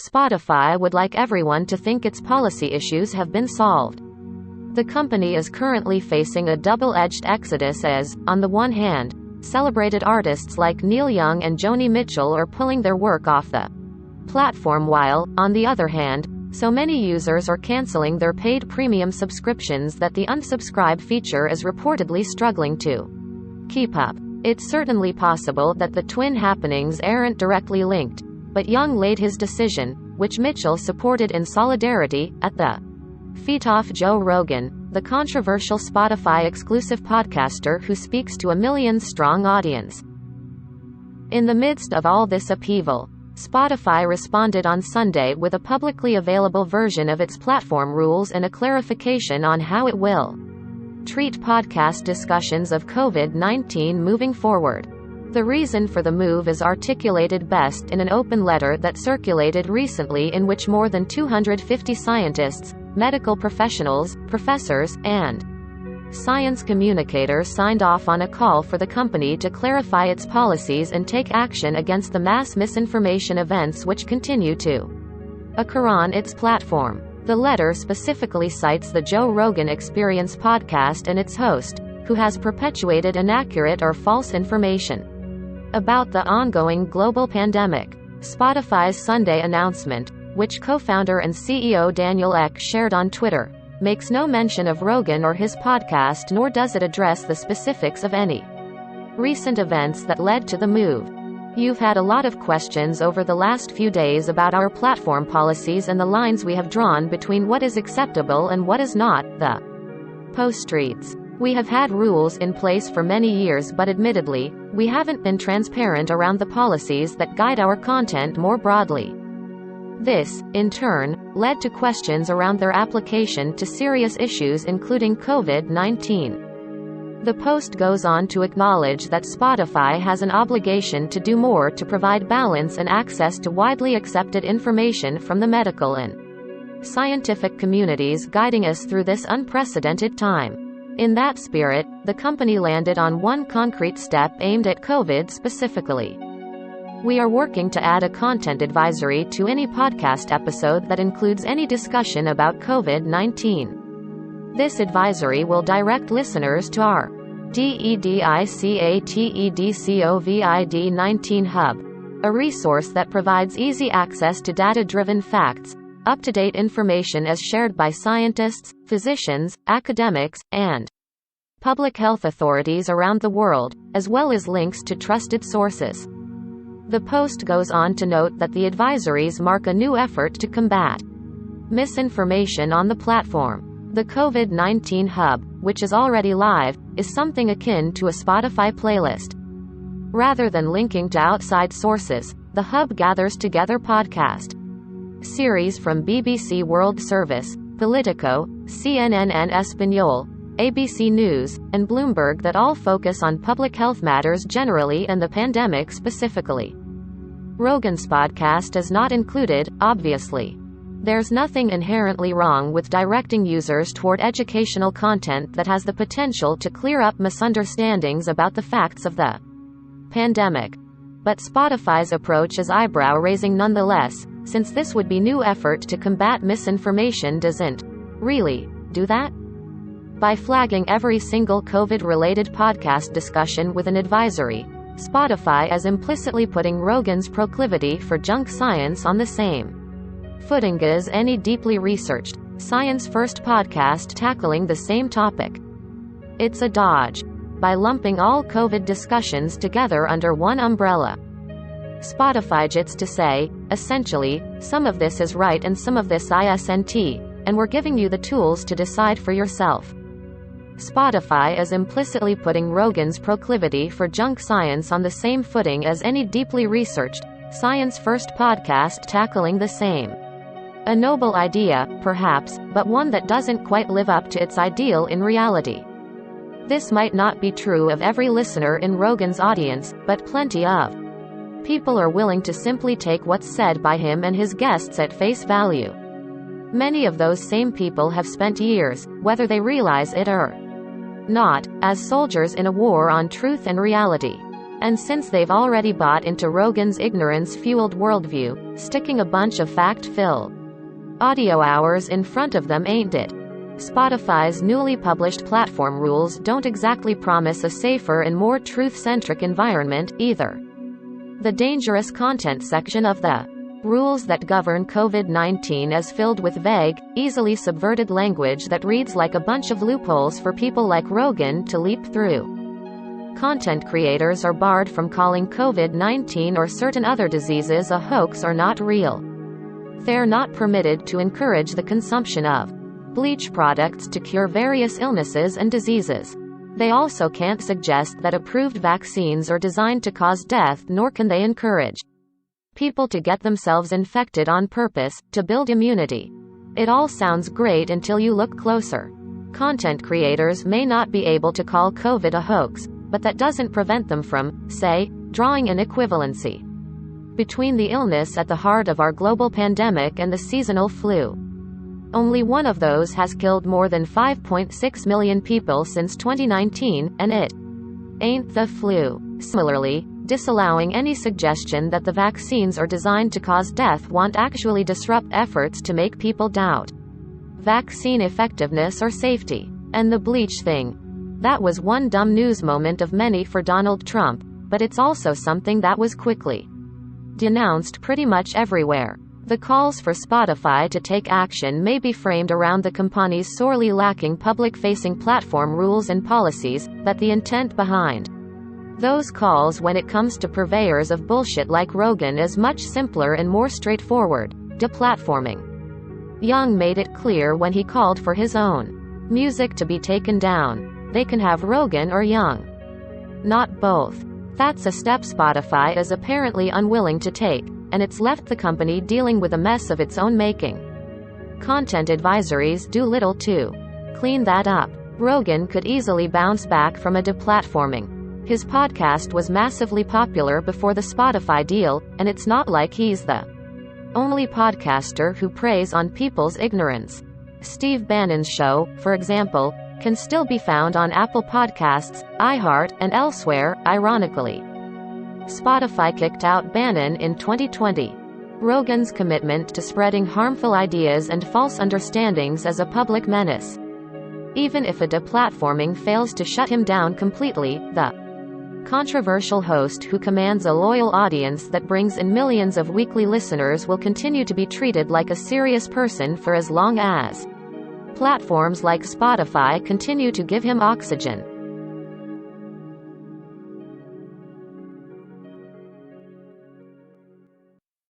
Spotify would like everyone to think its policy issues have been solved. The company is currently facing a double-edged exodus as, on the one hand, celebrated artists like Neil Young and Joni Mitchell are pulling their work off the platform while, on the other hand, so many users are canceling their paid premium subscriptions that the unsubscribe feature is reportedly struggling to keep up. It's certainly possible that the twin happenings aren't directly linked, but Young laid his decision, which Mitchell supported in solidarity, at the feet of Joe Rogan, the controversial Spotify-exclusive podcaster who speaks to a million-strong audience. In the midst of all this upheaval, Spotify responded on Sunday with a publicly available version of its platform rules and a clarification on how it will treat podcast discussions of COVID-19 moving forward. The reason for the move is articulated best in an open letter that circulated recently in which more than 250 scientists, medical professionals, professors, and science communicators signed off on a call for the company to clarify its policies and take action against the mass misinformation events which continue to occur on its platform. The letter specifically cites the Joe Rogan Experience podcast and its host, who has perpetuated inaccurate or false information about the ongoing global pandemic. Spotify's Sunday announcement, which co-founder and CEO Daniel Ek shared on Twitter, makes no mention of Rogan or his podcast, nor does it address the specifics of any recent events that led to the move. You've had a lot of questions over the last few days about our platform policies and the lines we have drawn between what is acceptable and what is not, the post reads. We have had rules in place for many years, but admittedly, we haven't been transparent around the policies that guide our content more broadly. This, in turn, led to questions around their application to serious issues including COVID-19. The Post goes on to acknowledge that Spotify has an obligation to do more to provide balance and access to widely accepted information from the medical and scientific communities guiding us through this unprecedented time. In that spirit, the company landed on one concrete step aimed at COVID specifically. We are working to add a content advisory to any podcast episode that includes any discussion about COVID-19. This advisory will direct listeners to our DEDICATEDCOVID-19 Hub, a resource that provides easy access to data-driven facts, up-to-date information as shared by scientists, physicians, academics, and public health authorities around the world, as well as links to trusted sources. The Post goes on to note that the advisories mark a new effort to combat misinformation on the platform. The COVID-19 Hub, which is already live, is something akin to a Spotify playlist. Rather than linking to outside sources, the Hub gathers together podcast series from BBC World Service, Politico, CNN en Español, ABC News, and Bloomberg that all focus on public health matters generally and the pandemic specifically. Rogan's podcast is not included, obviously. There's nothing inherently wrong with directing users toward educational content that has the potential to clear up misunderstandings about the facts of the pandemic. But Spotify's approach is eyebrow-raising nonetheless, since this would be new effort to combat misinformation doesn't really do that. By flagging every single COVID-related podcast discussion with an advisory, Spotify is implicitly putting Rogan's proclivity for junk science on the same footing as any deeply researched, science-first podcast tackling the same topic. It's a dodge. By lumping all COVID discussions together under one umbrella, Spotify gets to say, essentially, some of this is right and some of this isn't, and we're giving you the tools to decide for yourself. Spotify is implicitly putting Rogan's proclivity for junk science on the same footing as any deeply researched, science-first podcast tackling the same. A noble idea, perhaps, but one that doesn't quite live up to its ideal in reality. This might not be true of every listener in Rogan's audience, but plenty of people are willing to simply take what's said by him and his guests at face value. Many of those same people have spent years, whether they realize it or not, as soldiers in a war on truth and reality. And since they've already bought into Rogan's ignorance-fueled worldview, sticking a bunch of fact-filled audio hours in front of them ain't it. Spotify's newly published platform rules don't exactly promise a safer and more truth-centric environment, either. The dangerous content section of the rules that govern COVID-19 is filled with vague, easily subverted language that reads like a bunch of loopholes for people like Rogan to leap through. Content creators are barred from calling COVID-19 or certain other diseases a hoax or not real. They're not permitted to encourage the consumption of bleach products to cure various illnesses and diseases. They also can't suggest that approved vaccines are designed to cause death, nor can they encourage people to get themselves infected on purpose, to build immunity. It all sounds great until you look closer. Content creators may not be able to call COVID a hoax, but that doesn't prevent them from, say, drawing an equivalency between the illness at the heart of our global pandemic and the seasonal flu. Only one of those has killed more than 5.6 million people since 2019, and it ain't the flu. Similarly, disallowing any suggestion that the vaccines are designed to cause death won't actually disrupt efforts to make people doubt vaccine effectiveness or safety. And the bleach thing. That was one dumb news moment of many for Donald Trump, but it's also something that was quickly denounced pretty much everywhere. The calls for Spotify to take action may be framed around the company's sorely lacking public-facing platform rules and policies, but the intent behind those calls when it comes to purveyors of bullshit like Rogan is much simpler and more straightforward: deplatforming. Young made it clear when he called for his own music to be taken down. They can have Rogan or Young, not both. That's a step Spotify is apparently unwilling to take, and it's left the company dealing with a mess of its own making. Content advisories do little to clean that up. Rogan could easily bounce back from a deplatforming. His podcast was massively popular before the Spotify deal, and it's not like he's the only podcaster who preys on people's ignorance. Steve Bannon's show, for example, can still be found on Apple Podcasts, iHeart, and elsewhere, ironically. Spotify kicked out Bannon in 2020. Rogan's commitment to spreading harmful ideas and false understandings is a public menace. Even if a deplatforming fails to shut him down completely, the controversial host who commands a loyal audience that brings in millions of weekly listeners will continue to be treated like a serious person for as long as platforms like Spotify continue to give him oxygen.